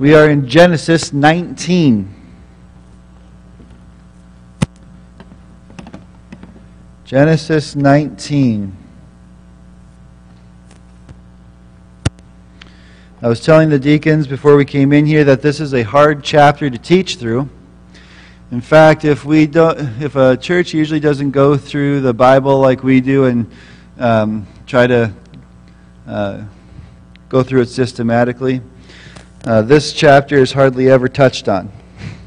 We are in Genesis 19. Genesis 19. I was telling the deacons before we came in here that this is a hard chapter to teach through. In fact, if a church usually doesn't go through the Bible like we do and try to go through it systematically, this chapter is hardly ever touched on,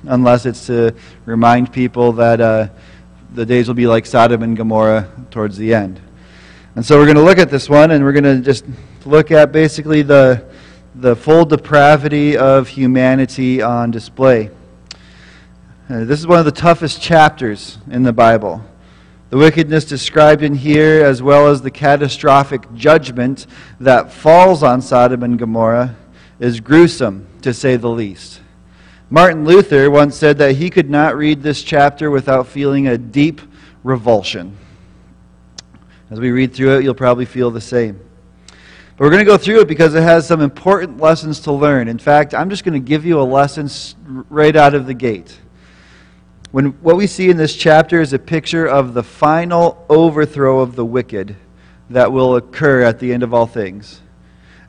unless it's to remind people that the days will be like Sodom and Gomorrah towards the end. And so we're going to look at this one, and we're going to just look at basically the full depravity of humanity on display. This is one of the toughest chapters in the Bible. The wickedness described in here, as well as the catastrophic judgment that falls on Sodom and Gomorrah, is gruesome, to say the least. Martin Luther once said that he could not read this chapter without feeling a deep revulsion. As we read through it, you'll probably feel the same. But we're going to go through it because it has some important lessons to learn. In fact, I'm just going to give you a lesson right out of the gate. What we see in this chapter is a picture of the final overthrow of the wicked that will occur at the end of all things.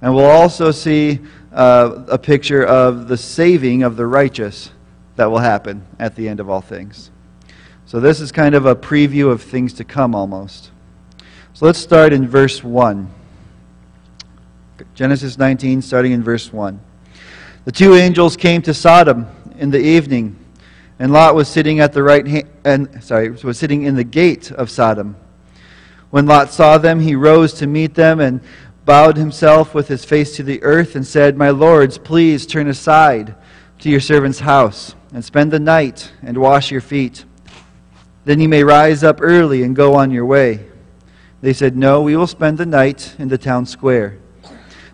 And we'll also see a picture of the saving of the righteous that will happen at the end of all things. So this is kind of a preview of things to come almost. So let's start in verse 1. Genesis 19, starting in verse 1. The two angels came to Sodom in the evening, and Lot was sitting at the was sitting in the gate of Sodom. When Lot saw them, he rose to meet them and bowed himself with his face to the earth and said, "My lords, please turn aside to your servant's house and spend the night and wash your feet. Then you may rise up early and go on your way." They said, "No, we will spend the night in the town square."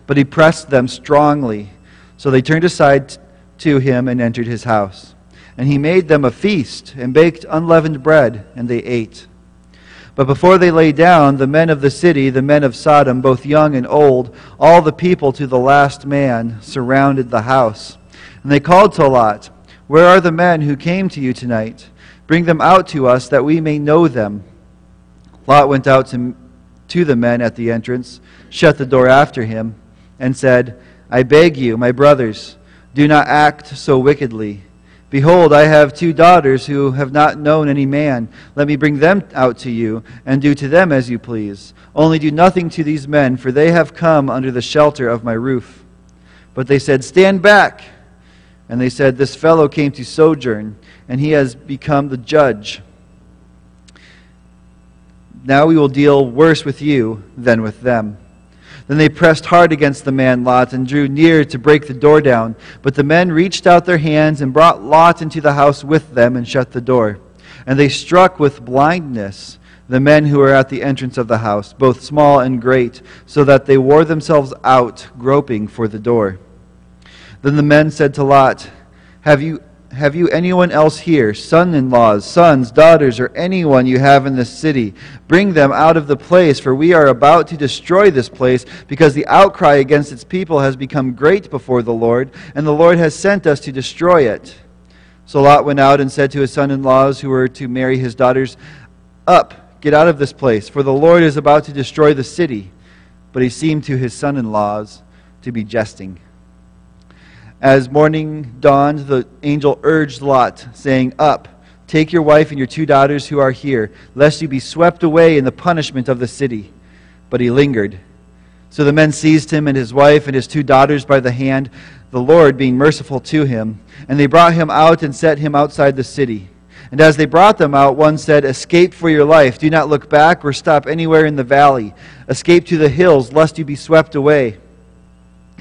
But he pressed them strongly, so they turned aside to him and entered his house. And he made them a feast and baked unleavened bread, and they ate. But before they lay down, the men of the city, the men of Sodom, both young and old, all the people to the last man, surrounded the house. And they called to Lot, "Where are the men who came to you tonight? Bring them out to us, that we may know them." Lot went out to the men at the entrance, shut the door after him, and said, "I beg you, my brothers, do not act so wickedly. Behold, I have 2 daughters who have not known any man. Let me bring them out to you, and do to them as you please. Only do nothing to these men, for they have come under the shelter of my roof." But they said, "Stand back." And they said, "This fellow came to sojourn, and he has become the judge. Now we will deal worse with you than with them." Then they pressed hard against the man Lot and drew near to break the door down. But the men reached out their hands and brought Lot into the house with them and shut the door. And they struck with blindness the men who were at the entrance of the house, both small and great, so that they wore themselves out, groping for the door. Then the men said to Lot, Have you anyone else here, son-in-laws, sons, daughters, or anyone you have in this city? Bring them out of the place, for we are about to destroy this place, because the outcry against its people has become great before the Lord, and the Lord has sent us to destroy it." So Lot went out and said to his son-in-laws who were to marry his daughters, "Up, get out of this place, for the Lord is about to destroy the city." But he seemed to his son-in-laws to be jesting. As morning dawned, the angel urged Lot, saying, "Up, take your wife and your 2 daughters who are here, lest you be swept away in the punishment of the city." But he lingered. So the men seized him and his wife and his 2 daughters by the hand, the Lord being merciful to him. And they brought him out and set him outside the city. And as they brought them out, one said, "Escape for your life. Do not look back or stop anywhere in the valley. Escape to the hills, lest you be swept away."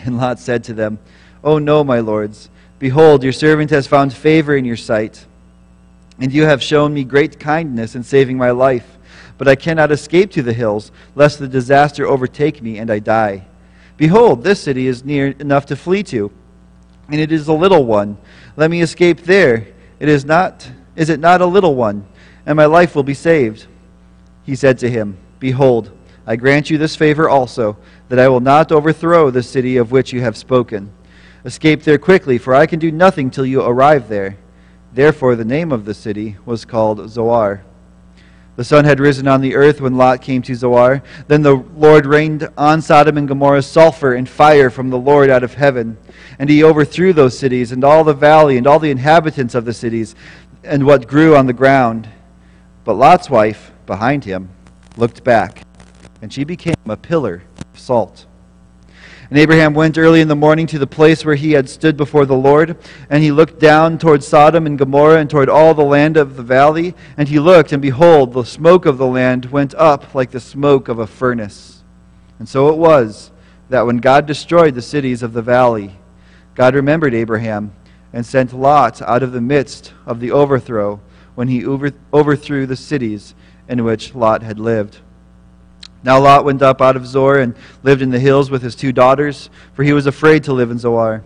And Lot said to them, "Oh no, my lords. Behold, your servant has found favor in your sight, and you have shown me great kindness in saving my life. But I cannot escape to the hills, lest the disaster overtake me and I die. Behold, this city is near enough to flee to, and it is a little one. Let me escape there. Is it not a little one? And my life will be saved." He said to him, "Behold, I grant you this favor also, that I will not overthrow the city of which you have spoken. Escape there quickly, for I can do nothing till you arrive there." Therefore the name of the city was called Zoar. The sun had risen on the earth when Lot came to Zoar. Then the Lord rained on Sodom and Gomorrah sulfur and fire from the Lord out of heaven. And he overthrew those cities and all the valley and all the inhabitants of the cities and what grew on the ground. But Lot's wife, behind him, looked back, and she became a pillar of salt. And Abraham went early in the morning to the place where he had stood before the Lord, and he looked down toward Sodom and Gomorrah and toward all the land of the valley, and he looked, and behold, the smoke of the land went up like the smoke of a furnace. And so it was that when God destroyed the cities of the valley, God remembered Abraham and sent Lot out of the midst of the overthrow when he overthrew the cities in which Lot had lived. Now Lot went up out of Zoar and lived in the hills with his 2 daughters, for he was afraid to live in Zoar.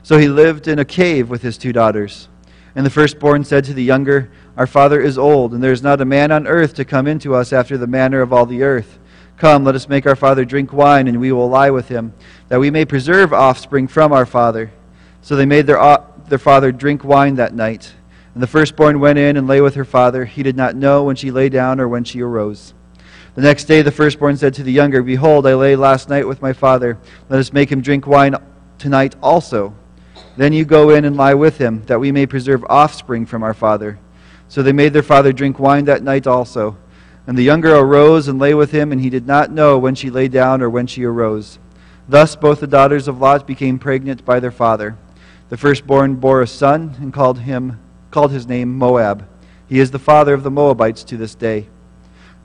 So he lived in a cave with his 2 daughters. And the firstborn said to the younger, "Our father is old, and there is not a man on earth to come in to us after the manner of all the earth. Come, let us make our father drink wine, and we will lie with him, that we may preserve offspring from our father." So they made their father drink wine that night. And the firstborn went in and lay with her father. He did not know when she lay down or when she arose. The next day the firstborn said to the younger, "Behold, I lay last night with my father. Let us make him drink wine tonight also. Then you go in and lie with him, that we may preserve offspring from our father." So they made their father drink wine that night also. And the younger arose and lay with him, and he did not know when she lay down or when she arose. Thus both the daughters of Lot became pregnant by their father. The firstborn bore a son and called his name Moab. He is the father of the Moabites to this day.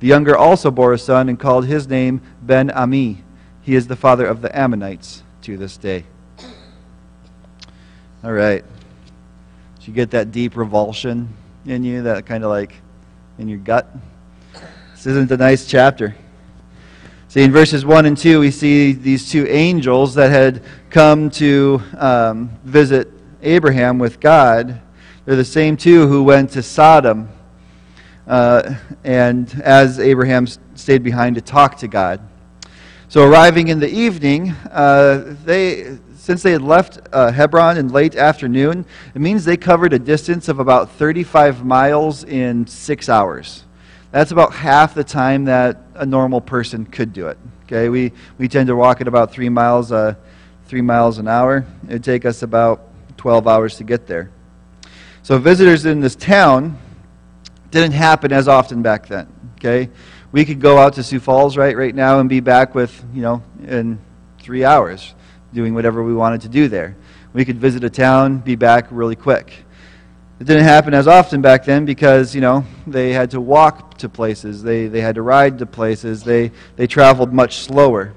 The younger also bore a son and called his name Ben-Ami. He is the father of the Ammonites to this day. All right. Did you get that deep revulsion in you, that kind of like in your gut? This isn't a nice chapter. See, in verses 1 and 2, we see these 2 angels that had come to visit Abraham with God. They're the same 2 who went to Sodom. And as Abraham stayed behind to talk to God. So arriving in the evening, since they had left Hebron in late afternoon, it means they covered a distance of about 35 miles in 6 hours. That's about half the time that a normal person could do it. Okay, we tend to walk at about 3 miles an hour. It would take us about 12 hours to get there. So visitors in this town didn't happen as often back then. Okay, we could go out to Sioux Falls right now and be back in 3 hours, doing whatever we wanted to do there. We could visit a town, be back really quick. It didn't happen as often back then because they had to walk to places, they had to ride to places, they traveled much slower.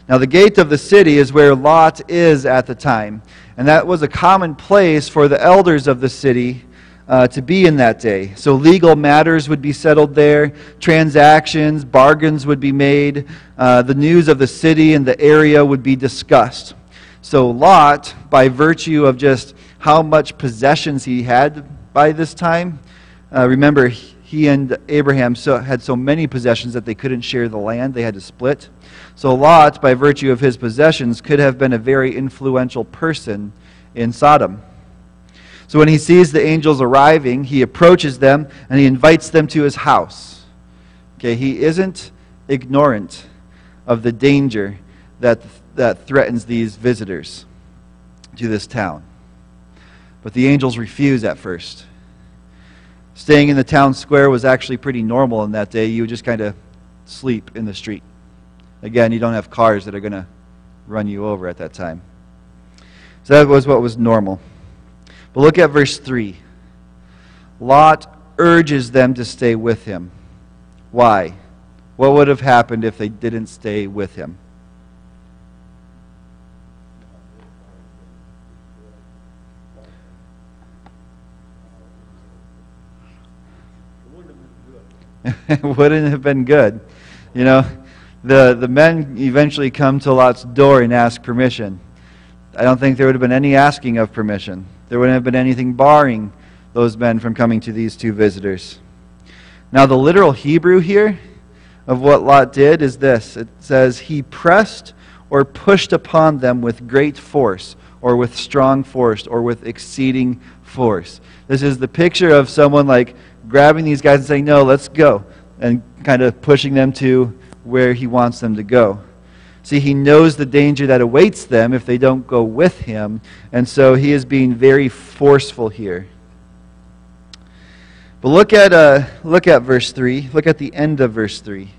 Now the gate of the city is where Lot is at the time, and that was a common place for the elders of the city to be in that day. So legal matters would be settled there, transactions, bargains would be made, the news of the city and the area would be discussed. So Lot, by virtue of just how much possessions he had by this time, remember he and Abraham had so many possessions that they couldn't share the land, they had to split. So Lot, by virtue of his possessions, could have been a very influential person in Sodom. So when he sees the angels arriving, he approaches them and he invites them to his house. Okay, he isn't ignorant of the danger that threatens these visitors to this town. But the angels refuse at first. Staying in the town square was actually pretty normal in that day. You would just kind of sleep in the street. Again, you don't have cars that are going to run you over at that time. So that was what was normal. But look at verse 3. Lot urges them to stay with him. Why? What would have happened if they didn't stay with him? It wouldn't have been good. The men eventually come to Lot's door and ask permission. I don't think there would have been any asking of permission. There wouldn't have been anything barring those men from coming to these 2 visitors. Now the literal Hebrew here of what Lot did is this. It says, he pressed or pushed upon them with great force or with strong force, or with exceeding force. This is the picture of someone like grabbing these guys and saying, no, let's go, and kind of pushing them to where he wants them to go. See, he knows the danger that awaits them if they don't go with him, and so he is being very forceful here. But look at verse 3. Look at the end of verse 3.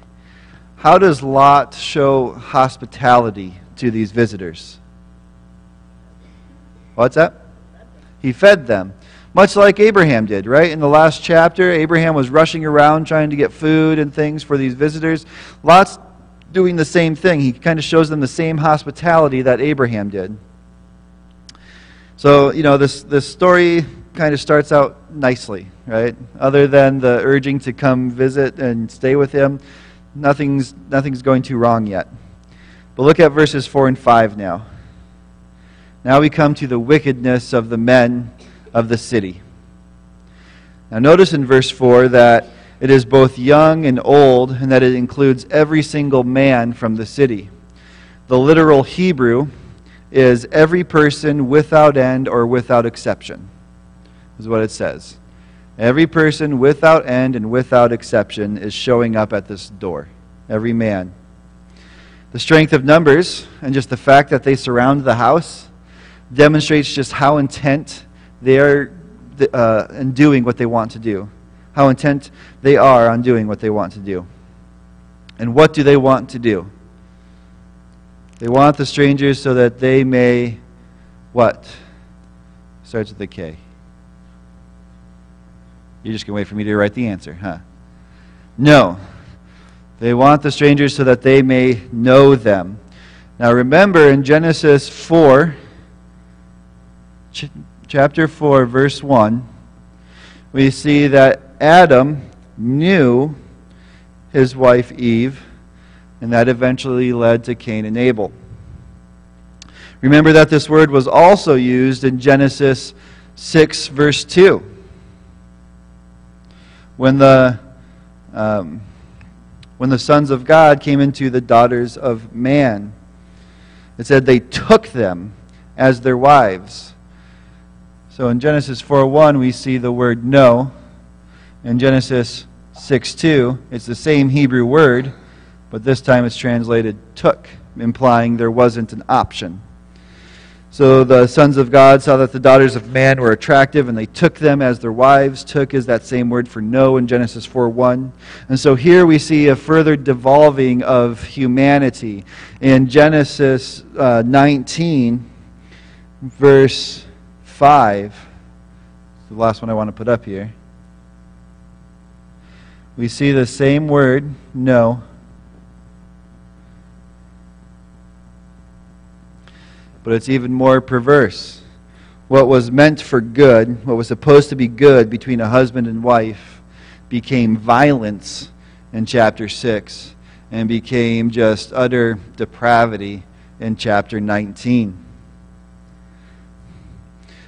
How does Lot show hospitality to these visitors? What's that? He fed them. Much like Abraham did, right? In the last chapter, Abraham was rushing around trying to get food and things for these visitors. Lot's doing the same thing. He kind of shows them the same hospitality that Abraham did. So, this story kind of starts out nicely, right? Other than the urging to come visit and stay with him, nothing's going too wrong yet. But look at verses 4 and 5 now. Now we come to the wickedness of the men of the city. Now notice in verse 4 that it is both young and old, and that it includes every single man from the city. The literal Hebrew is every person without end or without exception, is what it says. Every person without end and without exception is showing up at this door. Every man. The strength of numbers and just the fact that they surround the house demonstrates just how intent they are in doing what they want to do. How intent they are on doing what they want to do. And what do they want to do? They want the strangers so that they may, what? Starts with a K. You're just going to wait for me to write the answer, huh? No. They want the strangers so that they may know them. Now remember in Genesis 4, chapter 4, verse 1, we see that Adam knew his wife Eve, and that eventually led to Cain and Abel. Remember that this word was also used in Genesis 6, verse 2. When the sons of God came into the daughters of man, it said they took them as their wives. So in Genesis 4:1 we see the word know. In Genesis 6:2 it's the same Hebrew word, but this time it's translated took, implying there wasn't an option. So the sons of God saw that the daughters of man were attractive, and they took them as their wives. Took is that same word for know in Genesis 4:1. And so here we see a further devolving of humanity. In Genesis 19, verse 5, the last one I want to put up here, we see the same word, know, but it's even more perverse. What was meant for good, what was supposed to be good between a husband and wife, became violence in chapter 6 and became just utter depravity in chapter 19.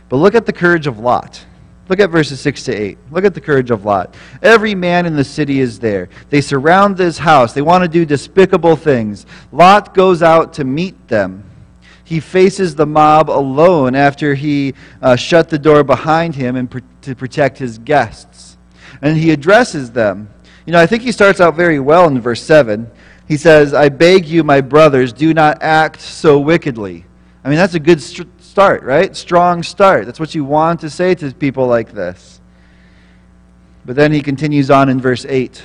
But look at the courage of Lot. Look at verses 6 to 8. Look at the courage of Lot. Every man in the city is there. They surround this house. They want to do despicable things. Lot goes out to meet them. He faces the mob alone after he shut the door behind him and to protect his guests. And he addresses them. I think he starts out very well in verse 7. He says, I beg you, my brothers, do not act so wickedly. I mean, that's a good start, right? Strong start. That's what you want to say to people like this. But then he continues on in verse 8.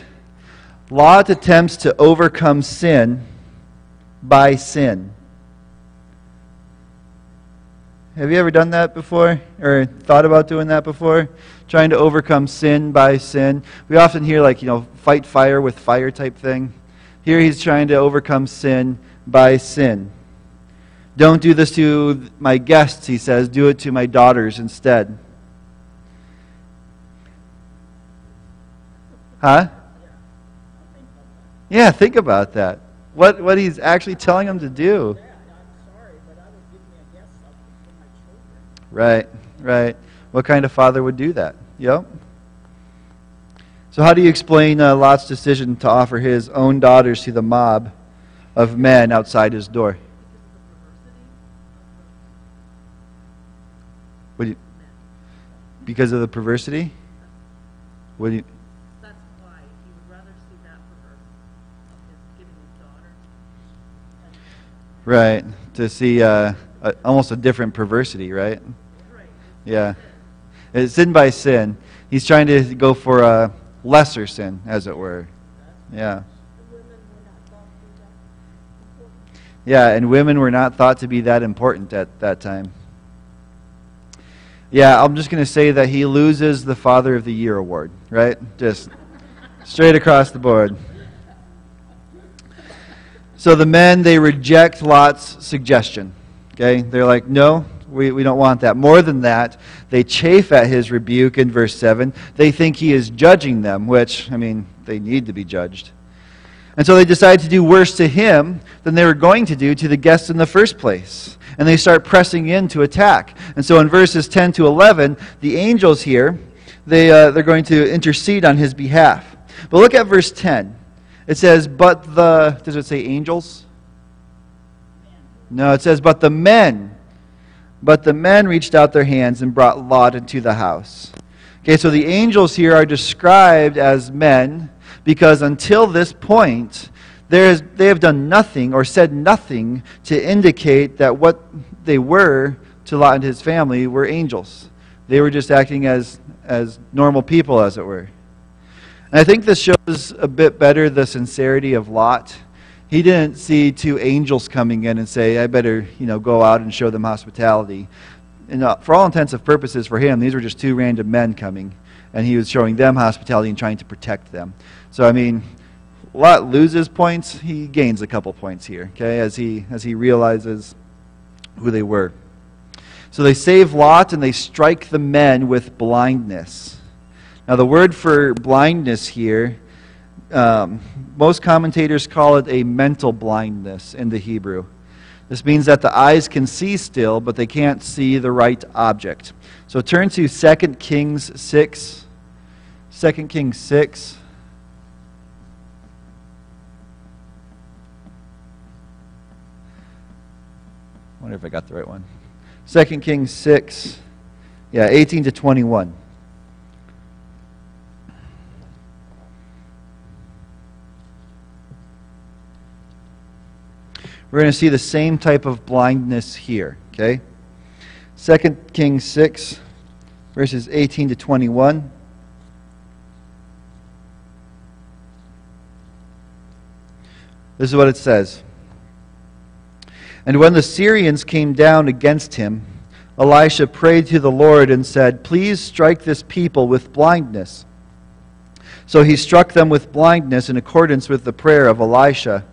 Lot attempts to overcome sin by sin. Have you ever done that before? Or thought about doing that before? Trying to overcome sin by sin. We often hear fight fire with fire type thing. Here he's trying to overcome sin by sin. Don't do this to my guests, he says. Do it to my daughters instead. Huh? Yeah, think about that. What he's actually telling them to do. Right. What kind of father would do that? Yep. So how do you explain Lot's decision to offer his own daughters to the mob? of men outside his door. What do you, because of the perversity? What do you? That's why he would rather see that for her, of his giving his daughter. Right, to see almost a different perversity, right? Right. Yeah. It's sin by sin. He's trying to go for a lesser sin, as it were. Yeah. Yeah, and women were not thought to be that important at that time. Yeah, I'm just going to say that he loses the Father of the Year award, right? Just straight across the board. So the men, they reject Lot's suggestion. Okay? They're like, no, we don't want that. More than that, they chafe at his rebuke in verse 7. They think he is judging them, which, I mean, they need to be judged. And so they decide to do worse to him than they were going to do to the guests in the first place. And they start pressing in to attack. And so in verses 10 to 11, the angels here, they're going to intercede on his behalf. But look at verse 10. It says, does it say angels? No, it says, but the men reached out their hands and brought Lot into the house. Okay, so the angels here are described as men because until this point, they have done nothing or said nothing to indicate that what they were to Lot and his family were angels. They were just acting as normal people, as it were. And I think this shows a bit better the sincerity of Lot. He didn't see two angels coming in and say, I better go out and show them hospitality. And for all intents and purposes for him, these were just two random men coming. And he was showing them hospitality and trying to protect them. So, I mean, Lot loses points, he gains a couple points here, okay, as he realizes who they were. So they save Lot and they strike the men with blindness. Now the word for blindness here, most commentators call it a mental blindness in the Hebrew. This means that the eyes can see still, but they can't see the right object. So turn to 2 Kings 6. 2 Kings 6. I wonder if I got the right one. 2 Kings 6, 18 to 21. We're going to see the same type of blindness here, okay? 2 Kings 6, verses 18 to 21. This is what it says. And when the Syrians came down against him, Elisha prayed to the Lord and said, please strike this people with blindness. So he struck them with blindness in accordance with the prayer of Elisha.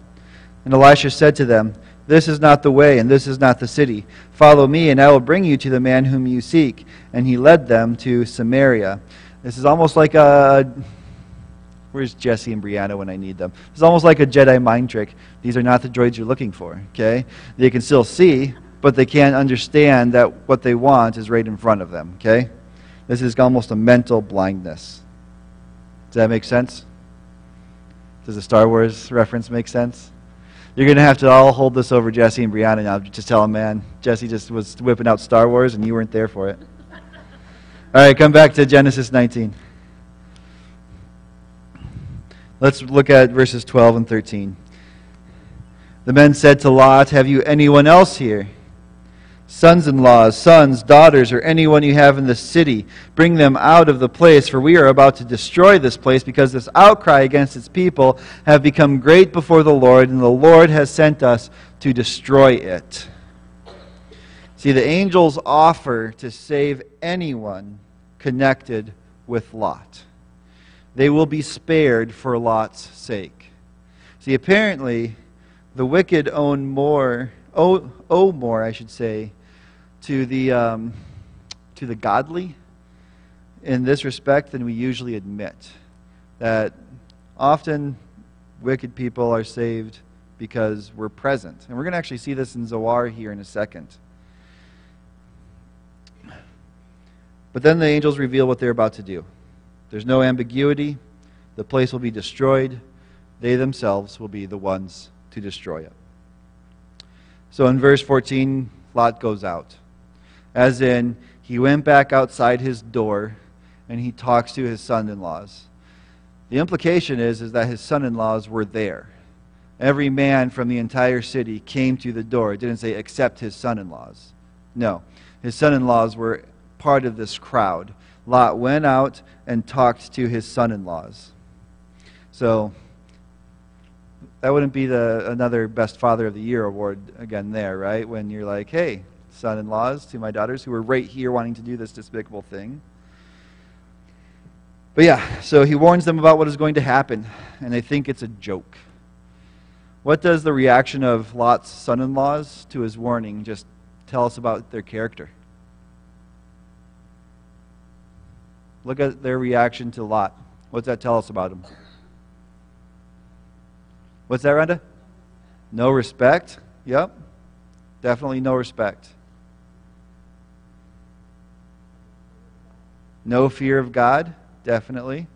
And Elisha said to them, this is not the way, and this is not the city. Follow me, and I will bring you to the man whom you seek. And he led them to Samaria. This is almost like a... Where's Jesse and Brianna when I need them? It's almost like a Jedi mind trick. These are not the droids you're looking for, okay? They can still see, but they can't understand that what they want is right in front of them, okay? This is almost a mental blindness. Does that make sense? Does the Star Wars reference make sense? You're going to have to all hold this over Jesse and Brianna now. Just tell them, man, Jesse just was whipping out Star Wars and you weren't there for it. All right, come back to Genesis 19. Let's look at verses 12 and 13. The men said to Lot, have you anyone else here? Sons-in-laws, sons, daughters, or anyone you have in the city, bring them out of the place, for we are about to destroy this place, because this outcry against its people have become great before the Lord, and the Lord has sent us to destroy it. See, the angels offer to save anyone connected with Lot. They will be spared for Lot's sake. See, apparently, the wicked owe more, I should say, to the godly in this respect than we usually admit. That often wicked people are saved because we're present. And we're going to actually see this in Zoar here in a second. But then the angels reveal what they're about to do. There's no ambiguity. The place will be destroyed. They themselves will be the ones to destroy it. So in verse 14, Lot goes out. As in, He went back outside his door, and he talks to his son-in-laws. The implication is that his son-in-laws were there. Every man from the entire city came to the door. It didn't say except his son-in-laws. No, his son-in-laws were part of this crowd. Lot went out and talked to his son-in-laws. So that wouldn't be another Best Father of the Year award again there, right? When you're like, hey, son-in-laws to my daughters who were right here wanting to do this despicable thing. But yeah, so he warns them about what is going to happen, and they think it's a joke. What does the reaction of Lot's son-in-laws to his warning just tell us about their character? Look at their reaction to Lot. What's that tell us about him? What's that, Rhonda? No respect? Yep. Definitely no respect. No fear of God? Definitely.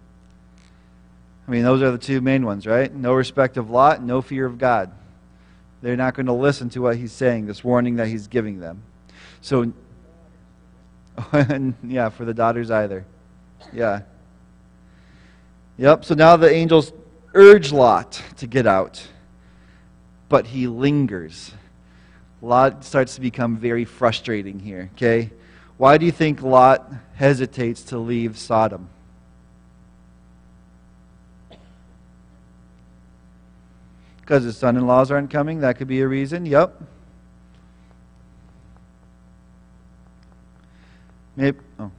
I mean, those are the two main ones, right? No respect of Lot, no fear of God. They're not going to listen to what he's saying, this warning that he's giving them. So, yeah, for the daughters either. Yeah. Yep, so now the angels urge Lot to get out, but he lingers. Lot starts to become very frustrating here, okay? Why do you think Lot hesitates to leave Sodom? Because his son-in-laws aren't coming? That could be a reason. Yep. Maybe. Oh.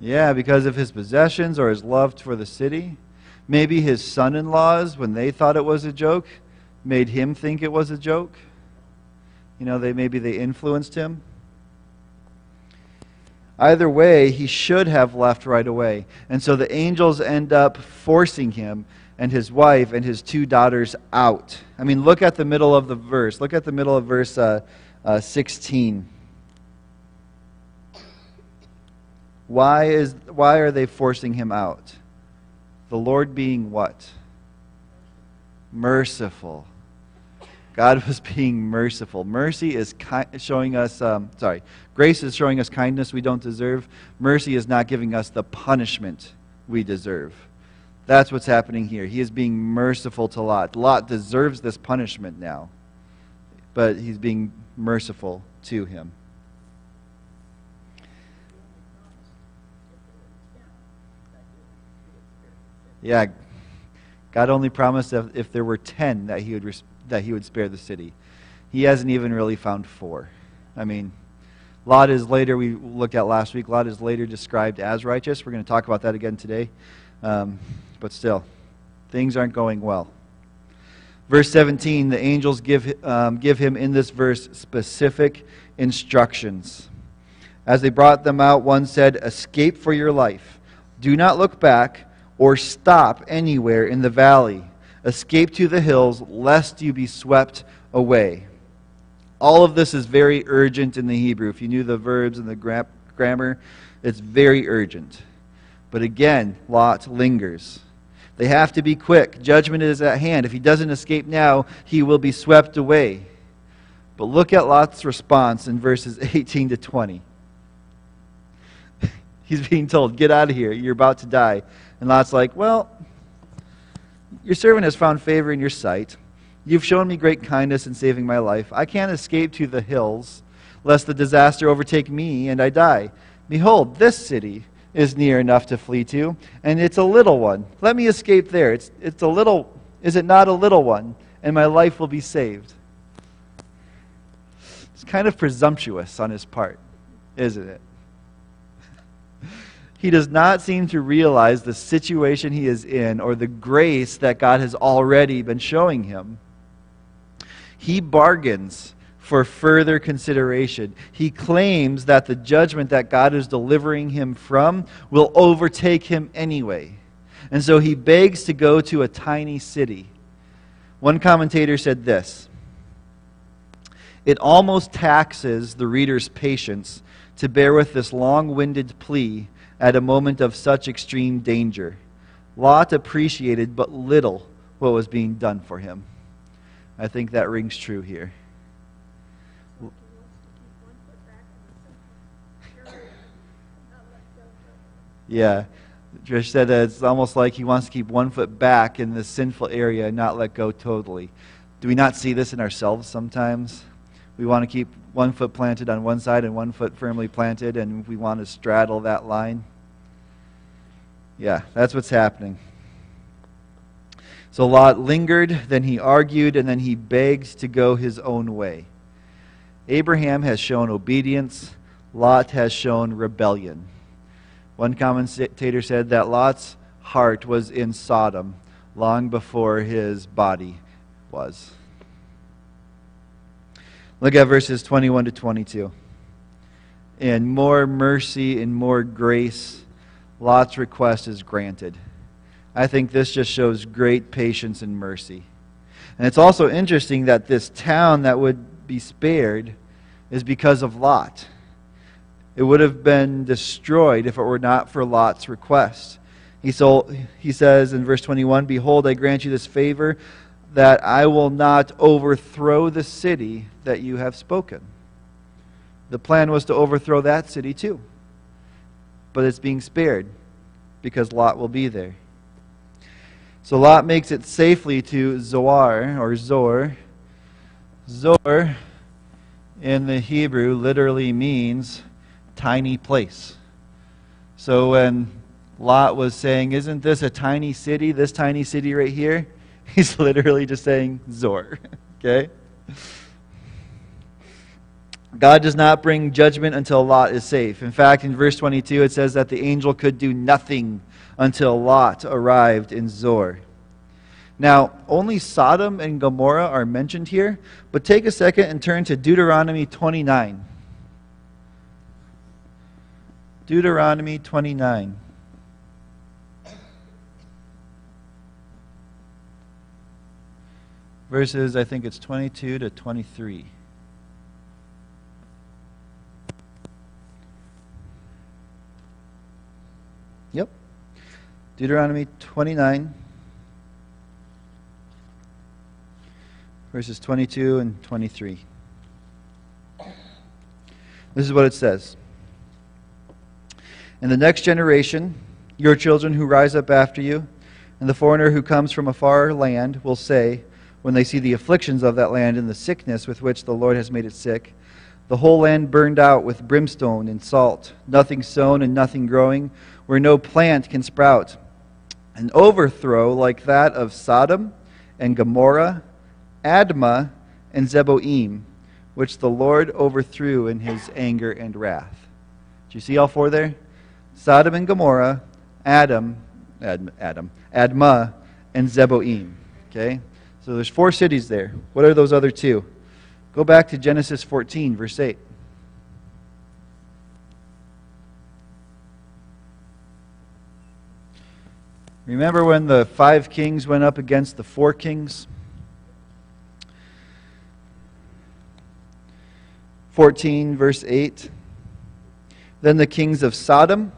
Yeah, because of his possessions or his love for the city. Maybe his son-in-laws, when they thought it was a joke, made him think it was a joke. You know, maybe they influenced him. Either way, he should have left right away. And so the angels end up forcing him and his wife and his two daughters out. I mean, look at the middle of the verse. Look at the middle of verse 16. Why are they forcing him out? The Lord being what? Merciful. God was being merciful. Mercy is showing us, grace is showing us kindness we don't deserve. Mercy is not giving us the punishment we deserve. That's what's happening here. He is being merciful to Lot. Lot deserves this punishment now, but he's being merciful to him. Yeah, God only promised that if there were 10 that he would spare the city. He hasn't even really found 4. I mean, Lot is later, we looked at last week, Lot is later described as righteous. We're going to talk about that again today. But still, things aren't going well. Verse 17, the angels give him in this verse specific instructions. As they brought them out, one said, "Escape for your life. Do not look back or stop anywhere in the valley. Escape to the hills, lest you be swept away." All of this is very urgent in the Hebrew. If you knew the verbs and the grammar, it's very urgent. But again, Lot lingers. They have to be quick. Judgment is at hand. If he doesn't escape now, he will be swept away. But look at Lot's response in verses 18 to 20. He's being told, get out of here. You're about to die. And Lot's like, well, your servant has found favor in your sight. You've shown me great kindness in saving my life. I can't escape to the hills, lest the disaster overtake me and I die. Behold, this city is near enough to flee to, and it's a little one. Let me escape there. It's a little. Is it not a little one? And my life will be saved. It's kind of presumptuous on his part, isn't it? He does not seem to realize the situation he is in or the grace that God has already been showing him. He bargains for further consideration. He claims that the judgment that God is delivering him from will overtake him anyway. And so he begs to go to a tiny city. One commentator said this: "It almost taxes the reader's patience to bear with this long-winded plea at a moment of such extreme danger. Lot appreciated but little what was being done for him." I think that rings true here. Yeah. Trish said that it's almost like he wants to keep 1 foot back in this sinful area and not let go totally. Do we not see this in ourselves sometimes? We want to keep 1 foot planted on one side and 1 foot firmly planted, and we want to straddle that line. Yeah, that's what's happening. So Lot lingered, then he argued, and then he begged to go his own way. Abraham has shown obedience. Lot has shown rebellion. One commentator said that Lot's heart was in Sodom long before his body was. Look at verses 21 to 22. In more mercy and more grace, Lot's request is granted. I think this just shows great patience and mercy. And it's also interesting that this town that would be spared is because of Lot. It would have been destroyed if it were not for Lot's request. He says in verse 21, "Behold, I grant you this favor, that I will not overthrow the city that you have spoken." The plan was to overthrow that city too. But it's being spared because Lot will be there. So Lot makes it safely to Zoar, or Zor. Zor in the Hebrew literally means tiny place. So when Lot was saying, "Isn't this a tiny city, this tiny city right here?" He's literally just saying Zor. Okay? God does not bring judgment until Lot is safe. In fact, in verse 22, it says that the angel could do nothing until Lot arrived in Zor. Now, only Sodom and Gomorrah are mentioned here, but take a second and turn to Deuteronomy 29. Deuteronomy 29. Verses, I think it's 22 to 23. Yep. Deuteronomy 29, verses 22 and 23. This is what it says. "In the next generation, your children who rise up after you, and the foreigner who comes from a far land will say, when they see the afflictions of that land and the sickness with which the Lord has made it sick, the whole land burned out with brimstone and salt, nothing sown and nothing growing, where no plant can sprout. An overthrow like that of Sodom and Gomorrah, Admah and Zeboim, which the Lord overthrew in his anger and wrath." Do you see all four there? Sodom and Gomorrah, Admah, and Zeboim. Okay? So there's 4 cities there. What are those other 2? Go back to Genesis 14, verse 8. Remember when the 5 kings went up against the 4 kings? 14, verse 8. "Then the kings of Sodom,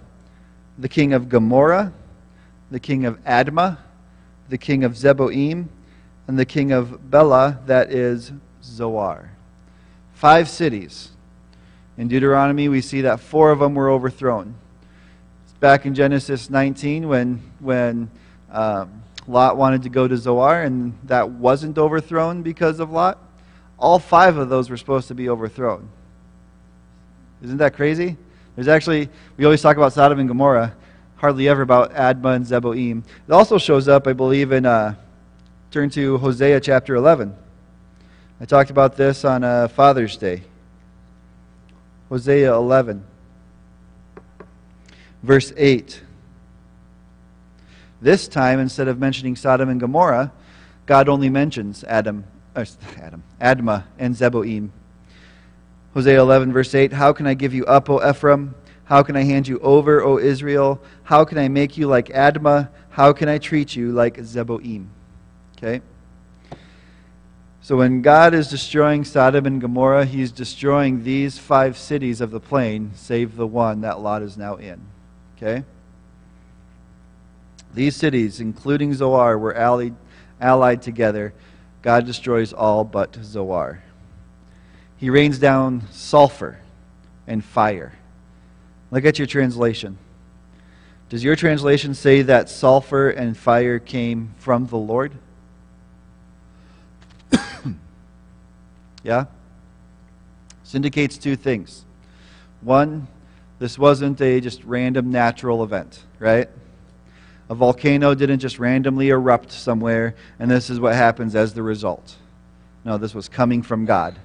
the king of Gomorrah, the king of Admah, the king of Zeboim, and the king of Bela," that is Zoar. 5 cities. In Deuteronomy, we see that 4 of them were overthrown. Back in Genesis 19, when Lot wanted to go to Zoar, and that wasn't overthrown because of Lot, all 5 of those were supposed to be overthrown. Isn't that crazy? There's actually, we always talk about Sodom and Gomorrah, hardly ever about Admah and Zeboim. It also shows up, I believe, in turn to Hosea chapter 11. I talked about this on Father's Day. Hosea 11, verse 8. This time, instead of mentioning Sodom and Gomorrah, God only mentions Admah and Zeboim. Hosea 11, verse 8, "How can I give you up, O Ephraim? How can I hand you over, O Israel? How can I make you like Admah? How can I treat you like Zeboim?" Okay? So when God is destroying Sodom and Gomorrah, He's destroying these 5 cities of the plain, save the one that Lot is now in. Okay? These cities, including Zoar, were allied together. God destroys all but Zoar. He rains down sulfur and fire. Look at your translation. Does your translation say that sulfur and fire came from the Lord? Yeah? This indicates two things. One, this wasn't a just random natural event, right? A volcano didn't just randomly erupt somewhere, and this is what happens as the result. No, this was coming from God.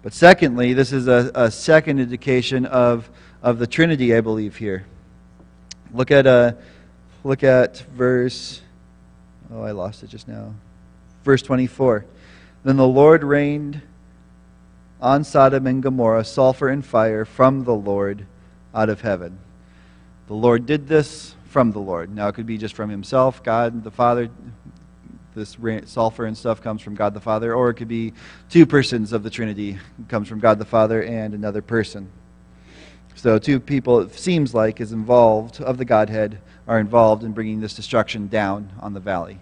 But secondly, this is a second indication of the Trinity, I believe, here. Look at verse... Oh, I lost it just now. Verse 24. Then the Lord rained on Sodom and Gomorrah sulfur and fire from the Lord out of heaven. The Lord did this from the Lord. Now, it could be just from himself, God the Father. This sulfur and stuff comes from God the Father. Or it could be two persons of the Trinity. It comes from God the Father and another person. So two people, it seems like, of the Godhead, are involved in bringing this destruction down on the valley.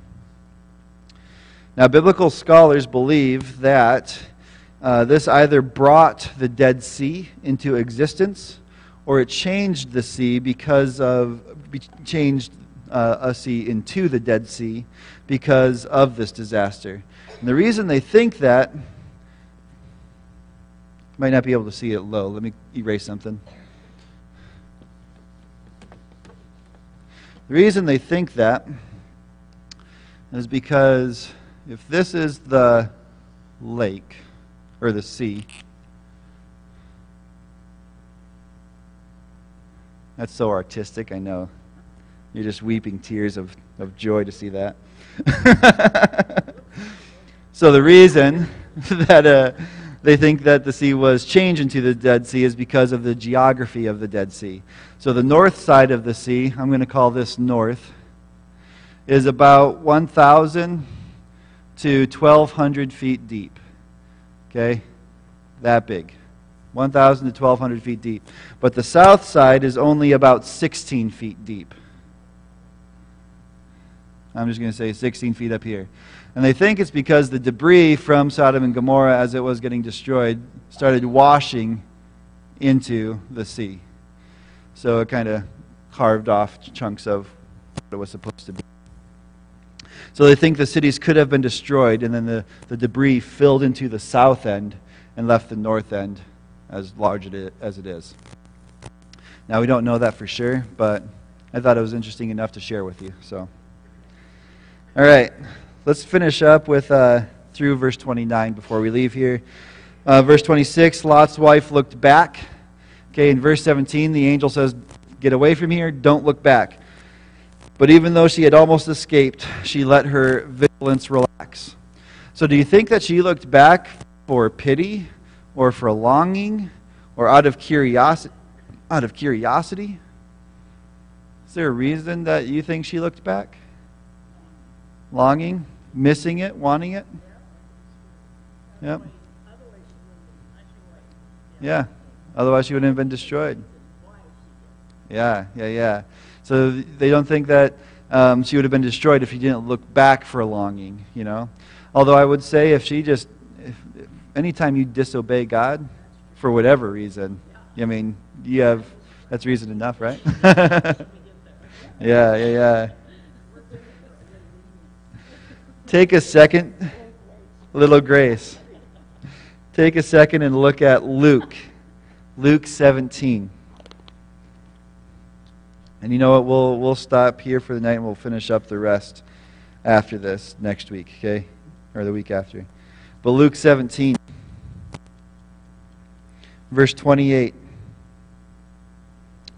Now, biblical scholars believe that this either brought the Dead Sea into existence, or it changed the sea changed a sea into the Dead Sea because of this disaster. And the reason they think that, might not be able to see it low. Let me erase something. The reason they think that is because if this is the lake, or the sea, that's so artistic, I know. You're just weeping tears of joy to see that. So the reason that they think that the sea was changed into the Dead Sea is because of the geography of the Dead Sea. So the north side of the sea, I'm going to call this north, is about 1,000 to 1,200 feet deep. Okay? That big. 1,000 to 1,200 feet deep. But the south side is only about 16 feet deep. I'm just going to say 16 feet up here. And they think it's because the debris from Sodom and Gomorrah, as it was getting destroyed, started washing into the sea. So it kind of carved off chunks of what it was supposed to be. So they think the cities could have been destroyed, and then the debris filled into the south end and left the north end as large as it is. Now, we don't know that for sure, but I thought it was interesting enough to share with you. So, all right, let's finish up with through verse 29 before we leave here. Verse 26, Lot's wife looked back. Okay, in verse 17, the angel says, "Get away from here, don't look back." But even though she had almost escaped, she let her vigilance relax. So do you think that she looked back for pity or for longing or out of curiosity? Is there a reason that you think she looked back? Longing? Missing it? Wanting it? Yep. Yeah. Otherwise she wouldn't have been destroyed. Yeah. So they don't think that she would have been destroyed if she didn't look back for longing, you know. Although I would say if anytime you disobey God for whatever reason, I mean, that's reason enough, right? Yeah. Take a second, little grace. Take a second and look at Luke 17. And you know what? We'll stop here for the night and we'll finish up the rest after this next week, okay? Or the week after. But Luke 17, verse 28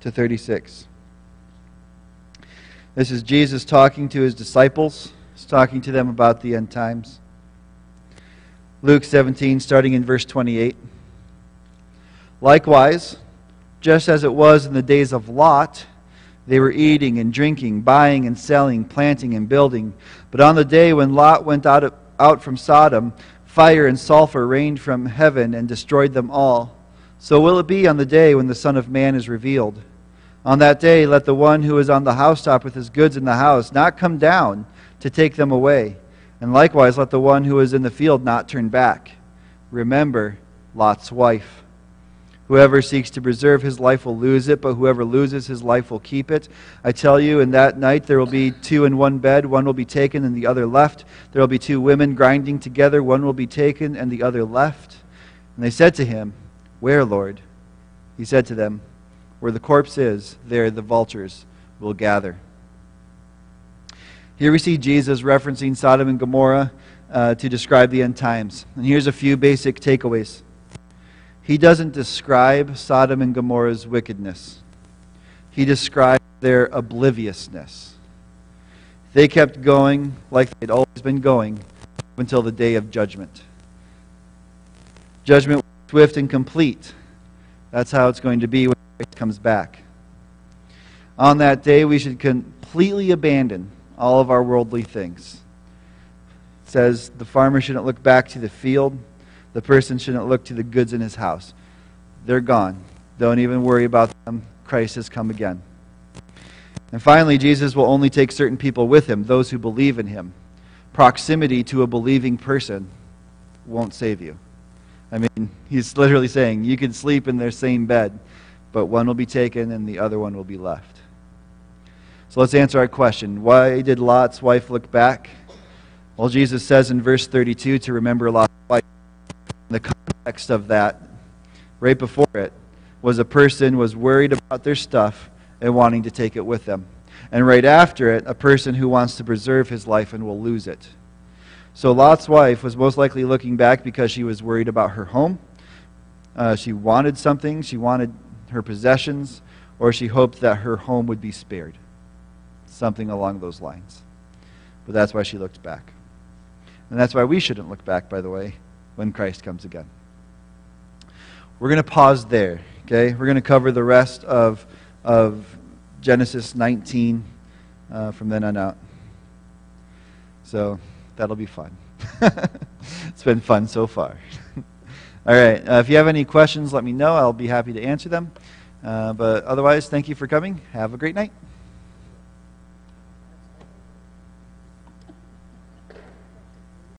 to 36. This is Jesus talking to his disciples. He's talking to them about the end times. Luke 17, starting in verse 28. Likewise, just as it was in the days of Lot, they were eating and drinking, buying and selling, planting and building. But on the day when Lot went out from Sodom, fire and sulfur rained from heaven and destroyed them all. So will it be on the day when the Son of Man is revealed. On that day let the one who is on the housetop with his goods in the house not come down to take them away. And likewise let the one who is in the field not turn back. Remember Lot's wife. Whoever seeks to preserve his life will lose it, but whoever loses his life will keep it. I tell you, in that night there will be two in one bed. One will be taken and the other left. There will be two women grinding together. One will be taken and the other left. And they said to him, Where, Lord? He said to them, Where the corpse is, there the vultures will gather. Here we see Jesus referencing Sodom and Gomorrah to describe the end times. And here's a few basic takeaways. He doesn't describe Sodom and Gomorrah's wickedness. He describes their obliviousness. They kept going like they'd always been going until the day of judgment. Judgment was swift and complete. That's how it's going to be when Christ comes back. On that day, we should completely abandon all of our worldly things. It says the farmer shouldn't look back to the field. The person shouldn't look to the goods in his house. They're gone. Don't even worry about them. Christ has come again. And finally, Jesus will only take certain people with him, those who believe in him. Proximity to a believing person won't save you. I mean, he's literally saying you can sleep in their same bed, but one will be taken and the other one will be left. So let's answer our question. Why did Lot's wife look back? Well, Jesus says in verse 32 to remember Lot's wife. The context of that, right before it, was a person was worried about their stuff and wanting to take it with them. And right after it, a person who wants to preserve his life and will lose it. So Lot's wife was most likely looking back because she was worried about her home. She wanted something. She wanted her possessions. Or she hoped that her home would be spared. Something along those lines. But that's why she looked back. And that's why we shouldn't look back, by the way, when Christ comes again. We're going to pause there, okay? We're going to cover the rest of Genesis 19 from then on out. So that'll be fun. It's been fun so far. All right, if you have any questions, let me know. I'll be happy to answer them. But otherwise, thank you for coming. Have a great night.